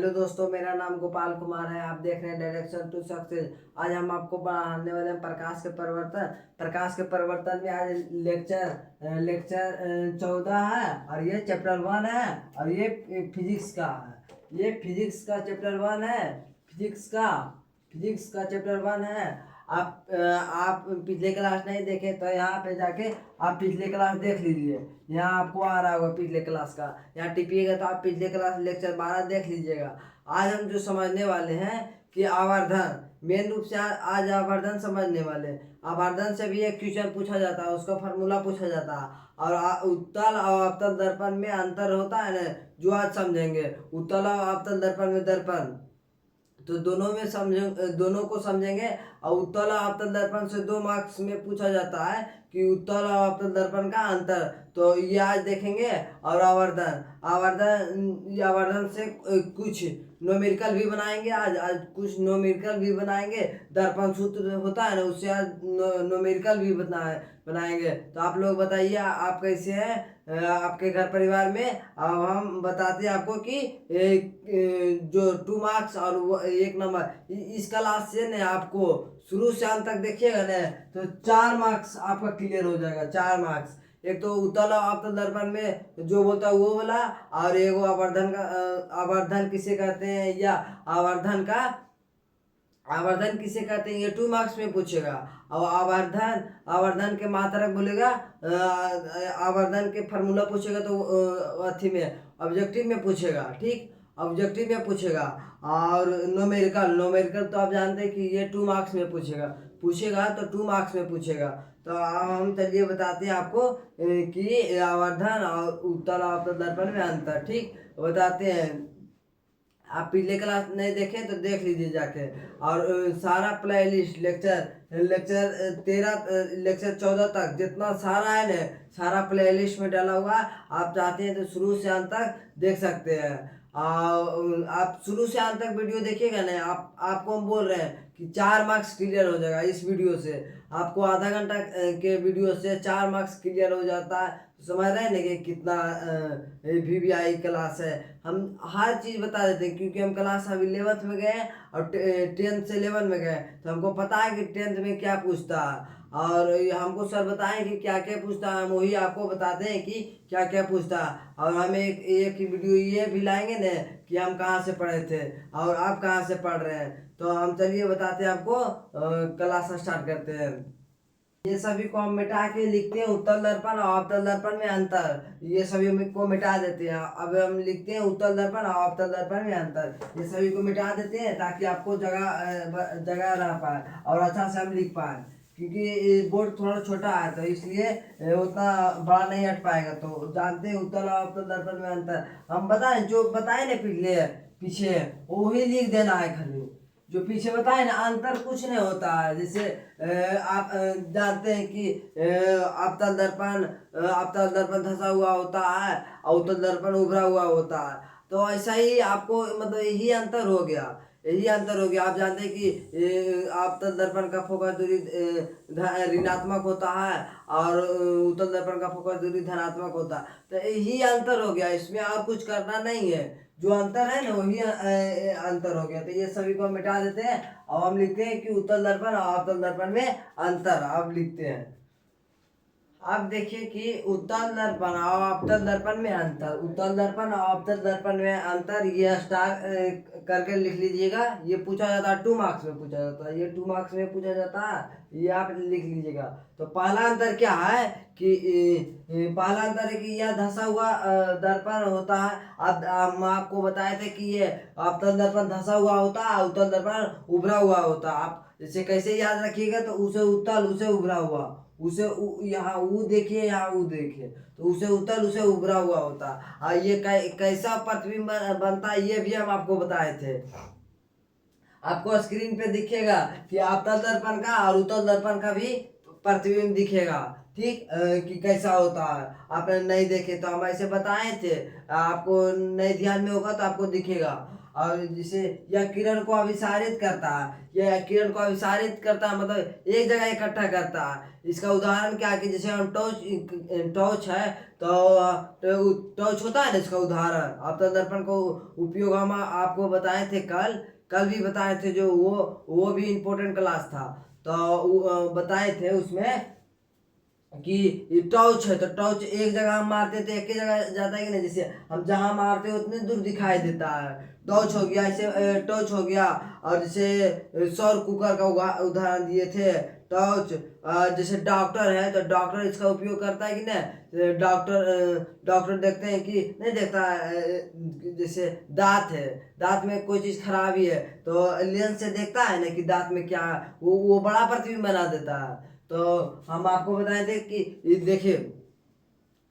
Hello दोस्तों, मेरा नाम गोपाल कुमार है। आप देख रहे हैं डायरेक्शन टू सक्सेस। आज हम आपको पढ़ाने वाले हैं प्रकाश के परिवर्तन। प्रकाश के परिवर्तन में आज लेक्चर 14 है और ये चैप्टर 1 है और ये फिजिक्स का है। ये फिजिक्स का चैप्टर 1 है। फिजिक्स का चैप्टर 1 है। आप पिछले क्लास नहीं देखे तो यहाँ पे जाके आप पिछले क्लास देख लीजिए। यहाँ आपको आ रहा होगा पिछले क्लास का, यहाँ टिपिएगा तो आप पिछले क्लास लेक्चर 12 देख लीजिएगा। आज हम जो समझने वाले हैं कि आवर्धन, मेन रूप से आज आवर्धन समझने वाले हैं। आवर्धन से भी एक क्वेश्चन पूछा जाता है, उसका फार्मूला पूछा जाता है। और उत्तल और अवतल दर्पण में अंतर होता है ना, जो आज समझेंगे। उत्तल और अवतल दर्पण में दर्पण तो दोनों को समझेंगे। और उत्तल और अवतल दर्पण से 2 मार्क्स में पूछा जाता है कि उत्तल और अवतल दर्पण का अंतर, तो ये आज देखेंगे। और आवर्धन से कुछ न्यूमेरिकल भी बनाएंगे। आज कुछ न्यूमेरिकल भी बनाएंगे। दर्पण सूत्र होता है ना, उससे आज न्यूमेरिकल भी बनाएंगे। तो आप लोग बताइए, आप कैसे हैं आपके घर परिवार में। अब हम बताते हैं आपको कि जो 2 मार्क्स और 1 नंबर इस क्लास से ने आपको शुरू से अंत तक देखिएगा ना, तो 4 मार्क्स आपका क्लियर हो जाएगा। 4 मार्क्स। एक तो उत्तल और अवतल दर्पण में जो बोलता है वो वाला, और एगो आवर्धन किसे कहते हैं, या आवर्धन किसे कहते हैं, ये 2 मार्क्स में पूछेगा। और आवर्धन के मात्रक बोलेगा, आवर्धन के फार्मूला पूछेगा तो अथी में ऑब्जेक्टिव में पूछेगा। ठीक, ऑब्जेक्टिव में पूछेगा। और न्यूमेरिकल तो आप जानते हैं कि ये 2 मार्क्स में पूछेगा तो 2 मार्क्स में पूछेगा। तो अब हम चलिए बताते हैं आपको कि आवर्धन और उत्तल और अवतल दर्पण में अंतर। ठीक, बताते हैं। आप पिछले क्लास नहीं देखे तो देख लीजिए जाके। और सारा प्ले लिस्ट लेक्चर 14 तक जितना सारा है ना, सारा प्ले लिस्ट में डाला हुआ। आप चाहते हैं तो शुरू से अंत तक देख सकते हैं। आप शुरू से अंत तक वीडियो देखिएगा ना, आपको हम बोल रहे हैं कि 4 मार्क्स क्लियर हो जाएगा इस वीडियो से। आपको आधा घंटा के वीडियो से 4 मार्क्स क्लियर हो जाता है। समझ रहे हैं ना कि कितना VVI क्लास है। हम हर चीज़ बता देते हैं, क्योंकि हम क्लास अब 11th में गए और 10th से 11 में गए, तो हमको पता है कि 10th में क्या पूछता है। और हमको सर बताएं कि क्या क्या पूछता है, हम वही आपको बताते हैं कि क्या क्या पूछता है। और हम एक वीडियो ये भी लाएंगे ना कि हम कहाँ से पढ़े थे और आप कहाँ से पढ़ रहे हैं। तो हम चलिए बताते हैं आपको, क्लास स्टार्ट करते हैं। ये सभी को हम मिटा के लिखते हैं उत्तल दर्पण और अवतल दर्पण में अंतर। ये सभी को मिटा देते हैं। अब हम लिखते हैं उत्तल दर्पण और अवतल दर्पण में अंतर। ये सभी को मिटा देते हैं ताकि आपको जगह रह पाए और अच्छा से हम लिख पाए, क्योंकि बोर्ड थोड़ा छोटा है तो इसलिए उतना बड़ा नहीं हट पाएगा। तो जानते हैं उत्तल और अवतल दर्पण में अंतर। हम बताएं, जो बताए ना पीछे वही लिख देना है खाली। जो पीछे बताए ना, अंतर कुछ नहीं होता है। जैसे आप जानते हैं कि अवतल दर्पण धंसा हुआ होता है, अवतल दर्पण उभरा हुआ होता है। तो ऐसा ही आपको मतलब यही अंतर हो गया। आप जानते हैं कि अवतल दर्पण का फोकस दूरी ऋणात्मक होता है और उत्तल दर्पण का फोकस दूरी धनात्मक होता है। तो यही अंतर हो गया, इसमें और कुछ करना नहीं है। जो अंतर है ना वही अंतर हो गया। तो ये सभी को हम मिटा देते हैं और हम लिखते हैं कि उत्तल दर्पण और अवतल दर्पण में अंतर। अब लिखते हैं, अब देखिए कि उत्तल दर्पण और अवतल दर्पण में अंतर। उत्तल दर्पण और अवतल दर्पण में अंतर, ये स्टार करके लिख लीजिएगा। ये पूछा जाता है 2 मार्क्स में पूछा जाता है। ये 2 मार्क्स में पूछा जाता है, ये आप लिख लीजिएगा। तो पहला अंतर क्या है कि पहला अंतर है कि यह धंसा हुआ दर्पण होता है। अब हम आपको बताए थे कि ये अवतल दर्पण धंसा हुआ होता है, उत्तल दर्पण उभरा हुआ होता है। आप जैसे कैसे याद रखिएगा, तो उसे उत्तल, उसे उभरा हुआ, उसे यहाँ ऊ देखिए, यहाँ ऊ देखिए, तो उसे उत्तल, उसे उभरा हुआ होता है। और ये कैसा प्रतिबिंब बनता है ये भी हम आपको बताए थे। आपको स्क्रीन पे दिखेगा कि अवतल दर्पण का और उत्तल दर्पण का भी प्रतिबिंब दिखेगा। ठीक, कि कैसा होता है। आपने नहीं देखे तो हम ऐसे बताए थे, आपको नहीं ध्यान में होगा तो आपको दिखेगा। और जिसे यह किरण को अभिसारित करता है, यह किरण को अभिसारित करता है मतलब एक जगह इकट्ठा करता है। इसका उदाहरण क्या है कि जैसे हम टॉर्च है तो टॉर्च होता है ना, इसका उदाहरण आपतन दर्पण को उपयोग हम आपको बताए थे, कल भी बताए थे, जो वो भी इम्पोर्टेंट क्लास था। तो बताए थे उसमें कि टॉर्च है, तो टॉर्च एक जगह हम मारते थे एक ही जगह जाता है कि नहीं, जैसे हम जहाँ मारते हैं उतने दूर दिखाई देता है। टॉर्च हो गया, ऐसे टॉर्च हो गया। और जैसे सौर कुकर का उदाहरण दिए थे, टॉर्च। जैसे डॉक्टर है तो डॉक्टर इसका उपयोग करता है कि नहीं, डॉक्टर देखते हैं कि नहीं देखता जैसे दांत है, दांत में कोई चीज़ खराबी है तो लेंस से देखता है ना कि दांत में क्या है, वो बड़ा प्रतिबिंब बना देता है। तो हम आपको बताए थे कि देखिए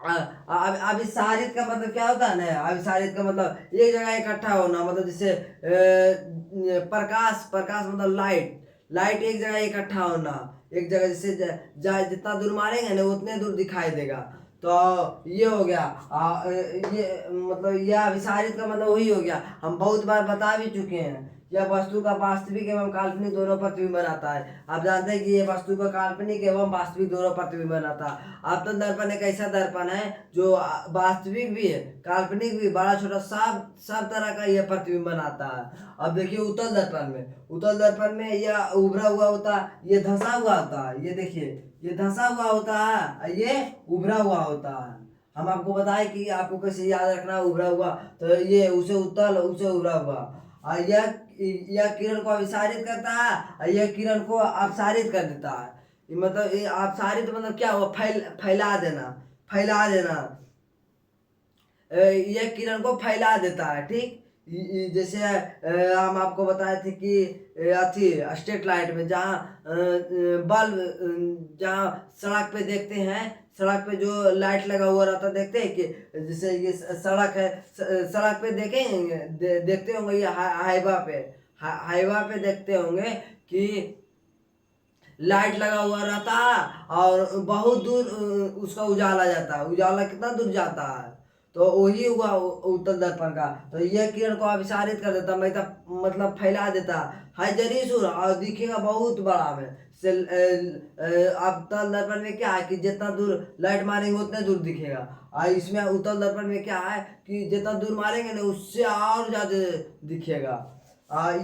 अभिसारित का मतलब क्या होता है ना, अभिसारित का मतलब एक जगह इकट्ठा होना, मतलब जैसे प्रकाश प्रकाश मतलब लाइट एक जगह इकट्ठा होना, एक जगह जैसे जितना दूर मारेंगे ना उतने दूर दिखाई देगा। तो ये हो गया ये मतलब यह अभिसारित का मतलब वही हो गया, हम बहुत बार बता भी चुके हैं। यह वस्तु का वास्तविक एवं काल्पनिक दोनों प्रतिबिंब बनाता है। आप जानते हैं कि ये वस्तु का काल्पनिक एवं वास्तविक दोनों प्रतिबिंब बनाता है। आपतन दर्पण एक ऐसा दर्पण है जो वास्तविक भी है काल्पनिक भी, बड़ा छोटा सब तरह का यह प्रतिबिंब बनाता है। अब देखिए उत्तल दर्पण में यह उभरा हुआ होता है, ये धंसा हुआ होता है, ये देखिए ये धंसा हुआ होता है, ये उभरा हुआ होता है। हम आपको बताएं कि आपको कैसे याद रखना उभरा हुआ, तो ये उसे उत्तल उसे उभरा हुआ। और यह किरण को अभिसारित करता है और यह किरण को अपसारित कर देता है। मतलब ये अपसारित मतलब क्या हुआ, फैला देना, फैला देना। यह किरण को फैला देता है, ठीक। जैसे हम आपको बताए थे कि अथी स्ट्रीट लाइट में जहाँ बल्ब जहाँ सड़क पे देखते हैं, सड़क पे जो लाइट लगा हुआ रहता देखते हैं कि जैसे ये सड़क है, सड़क पे देखेंगे देखते होंगे, ये हाईवा पे देखते होंगे कि लाइट लगा हुआ रहता है और बहुत दूर उसका उजाला जाता है, उजाला कितना दूर जाता है, तो वही हुआ उत्तल दर्पण का। तो यह किरण को अभिसारित कर देता, मतलब फैला देता है जरीसुर और दिखेगा बहुत बड़ा में से। अवतल दर्पण में क्या है कि जितना दूर लाइट मारेंगे उतने दूर दिखेगा, और इसमें उत्तल दर्पण में क्या है कि जितना दूर मारेंगे ना उससे और ज्यादा दिखेगा।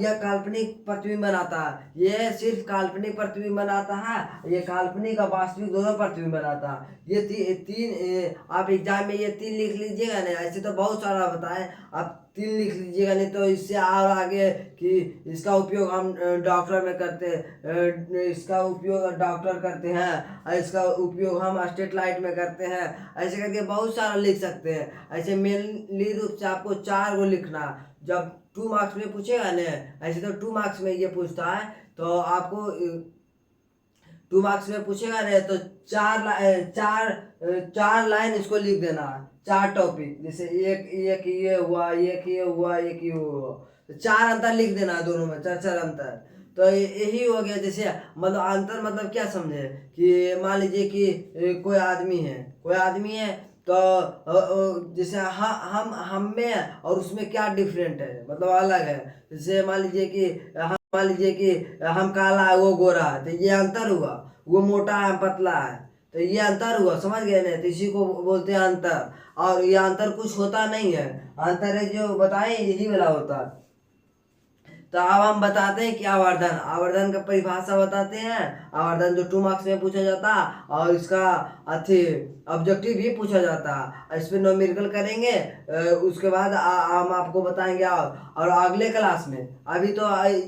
यह काल्पनिक प्रतिबिंब बनाता है, यह सिर्फ काल्पनिक प्रतिबिंब बनाता है, ये काल्पनिक और वास्तविक दोनों प्रतिबिंब बनाता है। ये तीन आप एग्जाम में ये तीन लिख लीजिएगा ना, ऐसे तो बहुत सारा बताएं, आप तीन लिख लीजिएगा, नहीं तो इससे और आगे कि इसका उपयोग हम डॉक्टर में करते हैं, इसका उपयोग डॉक्टर करते हैं, और इसका उपयोग हम स्ट्रीट लाइट में करते हैं, ऐसे करके बहुत सारा लिख सकते हैं। ऐसे मेनली रूप से आपको 4 गो लिखना, जब 2 मार्क्स में पूछेगा ना, ऐसे तो 2 मार्क्स में ये पूछता है, तो आपको 2 मार्क्स में पूछेगा ना तो चार लाइन इसको लिख देना, 4 टॉपिक, जैसे एक ये हुआ, एक ये हुआ, एक ये हुआ, तो 4 अंतर लिख देना दोनों में, 4 अंतर। तो यही हो गया। जैसे मतलब अंतर मतलब क्या समझे कि मान लीजिए कि कोई आदमी है तो जैसे हम में और उसमें क्या डिफरेंट है, मतलब अलग है। जैसे मान लीजिए कि हम काला है वो गोरा है, तो ये अंतर हुआ, वो मोटा है हम पतला है, तो ये अंतर हुआ, समझ गए ना, तो इसी को बोलते हैं अंतर। और ये अंतर कुछ होता नहीं है, अंतर है जो बताए यही वाला होता है। तो अब हम बताते हैं कि आवर्धन का परिभाषा बताते हैं। आवर्धन जो 2 मार्क्स में पूछा जाता है, और इसका अथी ऑब्जेक्टिव भी पूछा जाता है, इस पर न्यूमेरिकल करेंगे। उसके बाद हम आपको बताएंगे। और अगले क्लास में, अभी तो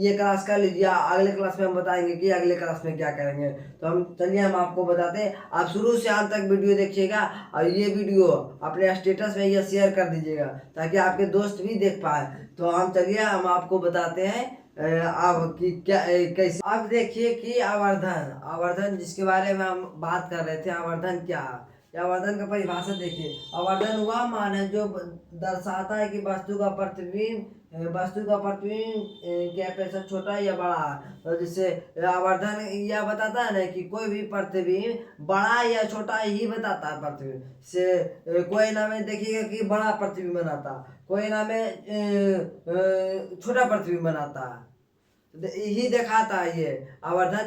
ये क्लास कर लीजिए, अगले क्लास में हम बताएंगे कि अगले क्लास में क्या करेंगे। तो हम आपको बताते हैं, आप शुरू से अंत तक वीडियो देखिएगा, और ये वीडियो अपने स्टेटस में ये शेयर कर दीजिएगा ताकि आपके दोस्त भी देख पाए। तो हम आपको बताते हैं अब कि क्या कैसे। अब देखिए कि आवर्धन जिसके बारे में हम बात कर रहे थे, आवर्धन क्या है, आवर्धन का परिभाषा देखिए। आवर्धन वह मान है जो दर्शाता है कि वस्तु का प्रतिबिंब वस्तु का प्रतिबिंब की अपेक्षा छोटा या बड़ा है। तो जैसे आवर्धन यह बताता है ना कि कोई भी प्रतिबिंब बड़ा या छोटा ही बताता है प्रतिबिंब से। कोई ना में देखिएगा कि बड़ा प्रतिबिंब बनाता, कोई ना में छोटा प्रतिबिंब बनाता है। यही दिखाता है ये आवर्धन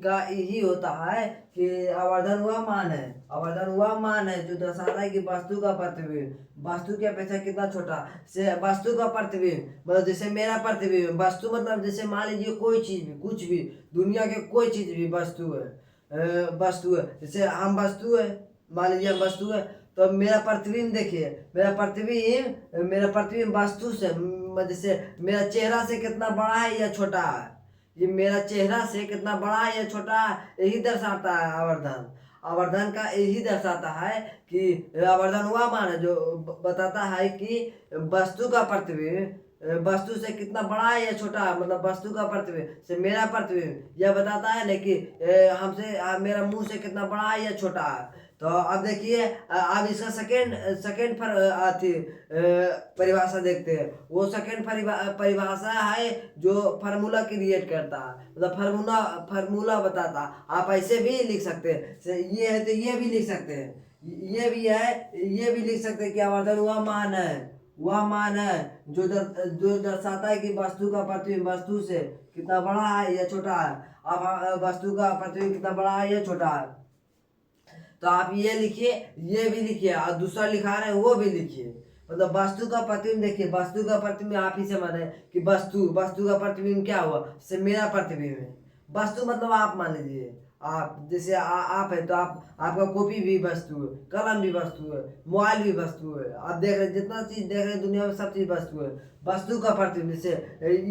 का यही होता है कि आवर्धन वह मान है, आवर्धन वह मान है जो दर्शाता है कि वस्तु का प्रतिबिंब वस्तु की अपेक्षा कितना छोटा। से वस्तु का प्रतिबिंब मतलब जैसे मेरा प्रतिबिंब, वस्तु मतलब जैसे मान लीजिए कोई चीज भी, कुछ भी, दुनिया के कोई चीज भी वस्तु है, वस्तु है। जैसे हम वस्तु है, मान लीजिए हम वस्तु है, तो मेरा प्रतिबिंब देखिए, मेरा प्रतिबिंब वस्तु से जैसे मेरा चेहरा से कितना बड़ा है या छोटा है, ये मेरा चेहरा से कितना बड़ा है या छोटा है, यही दर्शाता है आवर्धन। आवर्धन का यही दर्शाता है कि आवर्धन वह मान है जो बताता है कि वस्तु का प्रतिबिंब वस्तु से कितना बड़ा है या छोटा है, मतलब वस्तु का प्रतिबिंब से मेरा प्रतिबिंब यह बताता है ना कि हमसे मेरा मुंह से कितना बड़ा है या छोटा है। तो अब देखिए अब इसका सेकेंड परिभाषा देखते हैं। वो सेकेंड परिभाषा है जो फार्मूला क्रिएट करता है, मतलब फार्मूला बताता। आप ऐसे भी लिख सकते हैं, ये है तो ये भी लिख सकते हैं, ये भी है, ये भी लिख सकते हैं कि आवर्धन वह मान है जो दर्शाता है कि वस्तु का प्रतिबिंब वस्तु से कितना बड़ा है या छोटा है। अब वस्तु का प्रतिबिंब कितना बड़ा है या छोटा है, तो आप ये लिखिए, ये भी लिखिए, और दूसरा लिखा रहे हैं वो भी लिखिए। मतलब वस्तु का प्रतिबिंब देखिए, वस्तु का प्रतिबिंब आप ही से माने कि वस्तु का प्रतिबिंब क्या हुआ, से मेरा प्रतिबिंब है। वस्तु मतलब आप मान लीजिए, आप जैसे आप है तो आपका कॉपी भी वस्तु है, कलम भी वस्तु है, मोबाइल भी वस्तु है। आप देख रहे जितना चीज देख रहे दुनिया में सब चीज वस्तु है। वस्तु का प्रतिबिंब जैसे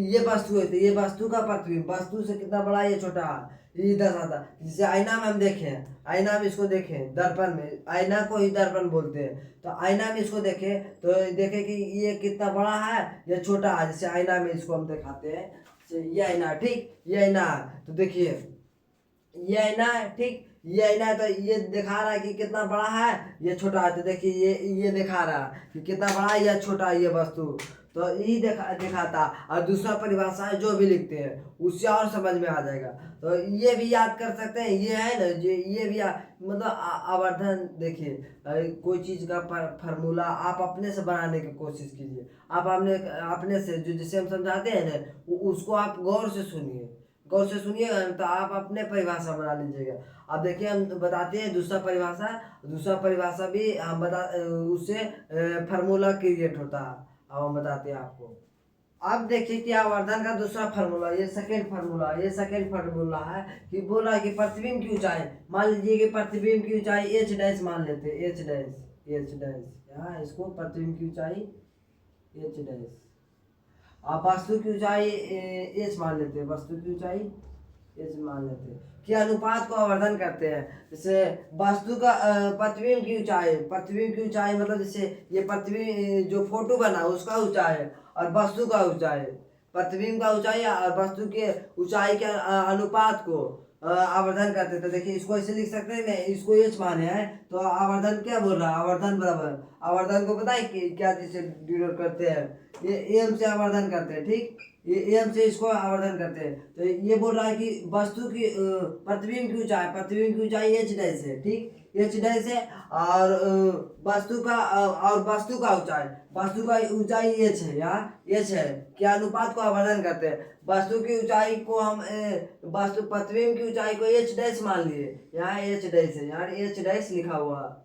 ये वस्तु है तो ये वस्तु का प्रतिबिंब वस्तु से कितना बड़ा है या छोटा है, ये दर्शाता। जैसे आईना में हम देखें, आईना में इसको देखें, दर्पण में, आईना को ही दर्पण बोलते हैं। तो आईना में इसको देखें तो देखें कि ये कितना बड़ा है या छोटा है। जैसे आईना में इसको हम दिखाते हैं, ये आईना, ठीक, ये आईना है तो देखिए ये आईना है, ठीक, ये आईना है तो ये दिखा रहा है कि कितना बड़ा है ये छोटा है। तो देखिए ये दिखा रहा है कि कितना बड़ा है या छोटा है ये वस्तु, तो यही दिखाता। और दूसरा परिभाषा है जो भी लिखते हैं उससे और समझ में आ जाएगा। तो ये भी याद कर सकते हैं, ये है ना जो ये भी मतलब आवर्धन देखिए कोई चीज़ का फार्मूला आप अपने से बनाने की कोशिश कीजिए। आप अपने से जो जिसे हम समझाते हैं ना उसको आप गौर से सुनिएगा तो आप अपने परिभाषा बना लीजिएगा। अब देखिए हम बताते हैं दूसरा परिभाषा भी हम उससे फार्मूला क्रिएट होता है। अब हम बताते हैं आपको। अब देखिए कि आवर्धन का दूसरा फार्मूला, ये सेकेंड फार्मूला है कि बोला कि प्रतिबिंब की ऊंचाई, मान लीजिए कि प्रतिबिंब की ऊंचाई एच डैश मान लेते हैं, एच डैश यहाँ इसको प्रतिबिंब की ऊंचाई एच डैश, आप वस्तु की ऊंचाई एच मान लेते हैं, कि अनुपात को आवर्धन करते हैं। जैसे वस्तु का प्रतिबिंब की ऊंचाई मतलब जैसे ये प्रतिबिंब जो फोटो बना उसका ऊंचाई और वस्तु का ऊंचाई, प्रतिबिंब का ऊंचाई और वस्तु के ऊंचाई के अनुपात को आवर्धन करते हैं। तो देखिए इसको ऐसे लिख सकते हैं, इसको एच माने हैं तो आवर्धन क्या बोल रहा है, आवर्धन बराबर, आवर्धन को पता है कि क्या चीज से डिनोट करते हैं, ये एम से आवर्धन करते हैं, ठीक, ये एम से इसको आवर्धन करते हैं। तो ये बोल रहा है कि वस्तु की प्रतिबिंब की ऊंचाई एच डैश है, ठीक, एच डैश है, और वस्तु का ऊंचाई एच है, यहाँ एच है, क्या अनुपात को आवर्धन करते हैं। वस्तु की ऊंचाई को हम प्रतिबिंब की ऊंचाई को एच डैश मान लिए, यहाँ एच डैश है, यहाँ एच डैश लिखा हुआ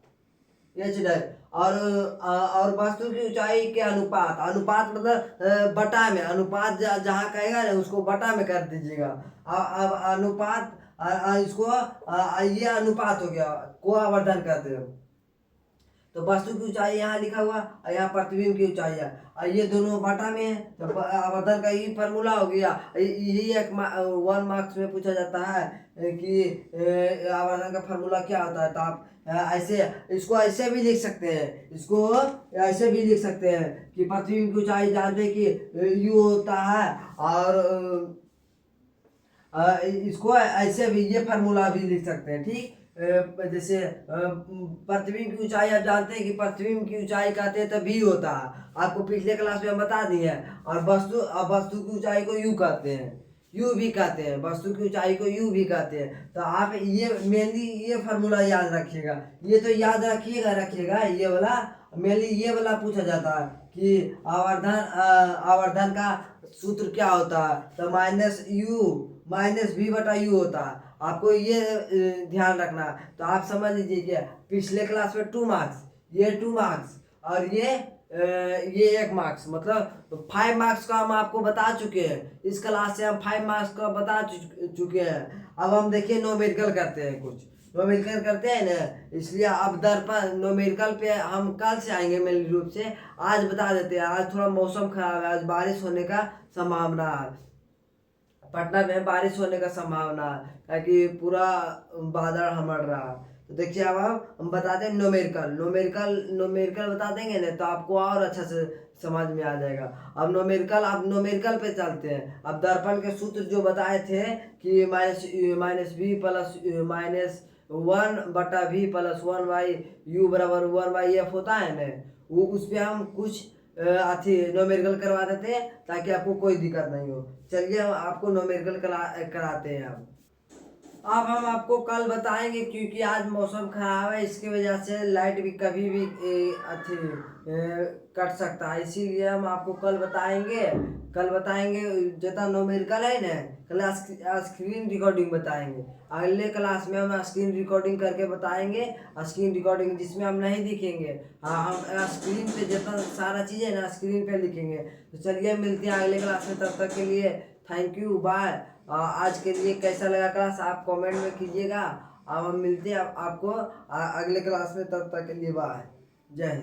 एच डैश, और वस्तु की ऊंचाई के अनुपात मतलब बटा में, अनुपात जहाँ कहेगा ना उसको बटा में कर दीजिएगा। अब अनुपात इसको ये अनुपात हो गया को आवर्धन करते हो। तो वस्तु की ऊंचाई यहाँ लिखा हुआ और यहाँ प्रतिबिंब की ऊंचाई है और ये दोनों बटा में है, तो आवर्धन का यही फार्मूला हो गया। यही एक 1 मार्क्स में पूछा जाता है कि आवर्धन का फार्मूला क्या होता है। तो आप ऐसे इसको ऐसे भी लिख सकते हैं, कि प्रतिबिंब की ऊंचाई जानते कि यू होता है, और इसको ऐसे भी ये फार्मूला भी लिख सकते हैं, ठीक, जैसे पृथ्वी की ऊंचाई आप जानते हैं कि पृथ्वी की ऊंचाई कहते हैं तो भी होता है, आपको पिछले क्लास में हम बता दिए हैं। और वस्तु की ऊंचाई को यू कहते हैं, यू भी कहते हैं, वस्तु की ऊंचाई को यू भी कहते हैं। तो आप ये मेनली ये फार्मूला याद रखिएगा, ये तो याद रखिएगा ये वाला, मेनली ये वाला पूछा जाता है कि आवर्धन का सूत्र क्या होता है, तो -u/v/u होता है। आपको ये ध्यान रखना है। तो आप समझ लीजिए कि पिछले क्लास में 2 मार्क्स, ये 2 मार्क्स और ये 1 मार्क्स, मतलब 5 मार्क्स का हम आपको बता चुके हैं। इस क्लास से हम 5 मार्क्स का बता चुके हैं। अब हम देखिए न्यूमेरिकल करते हैं, कुछ न्यूमेरिकल करते हैं ना, इसलिए अब दर्पण न्यूमेरिकल पे हम कल से आएंगे मेन रूप से। आज बता देते हैं, आज थोड़ा मौसम खराब है, आज बारिश होने का संभावना है, पटना में बारिश होने का संभावना है, ताकि पूरा बादल हमड़ रहा है। तो देखिए अब हम बताते हैं न्यूमेरिकल बता देंगे ना, तो आपको और अच्छा से समझ में आ जाएगा। अब न्यूमेरिकल पे चलते हैं। अब दर्पण के सूत्र जो बताए थे कि -1/v+1/u/1/f होता है ना, वो उस पे हम कुछ न्यूमेरिकल करवा देते हैं ताकि आपको कोई दिक्कत नहीं हो। चलिए हम आपको न्यूमेरिकल कराते हैं। अब हम आपको कल बताएंगे, क्योंकि आज मौसम खराब है, इसकी वजह से लाइट भी कभी भी कट सकता है, इसीलिए हम आपको कल बताएंगे जितना न्यूमेरिकल है ना, क्लास स्क्रीन रिकॉर्डिंग बताएंगे। अगले क्लास में हम स्क्रीन रिकॉर्डिंग करके बताएंगे, स्क्रीन रिकॉर्डिंग जिसमें हम नहीं दिखेंगे, हाँ हम स्क्रीन पे जितना सारा चीज़ है ना स्क्रीन पे लिखेंगे। तो चलिए मिलते हैं अगले क्लास में, तब तक के लिए थैंक यू, बाय। आज के लिए कैसा लगा क्लास आप कमेंट में कीजिएगा। अब हम मिलते हैं आपको अगले क्लास में, तब तक के लिए बाय, जय हिंद।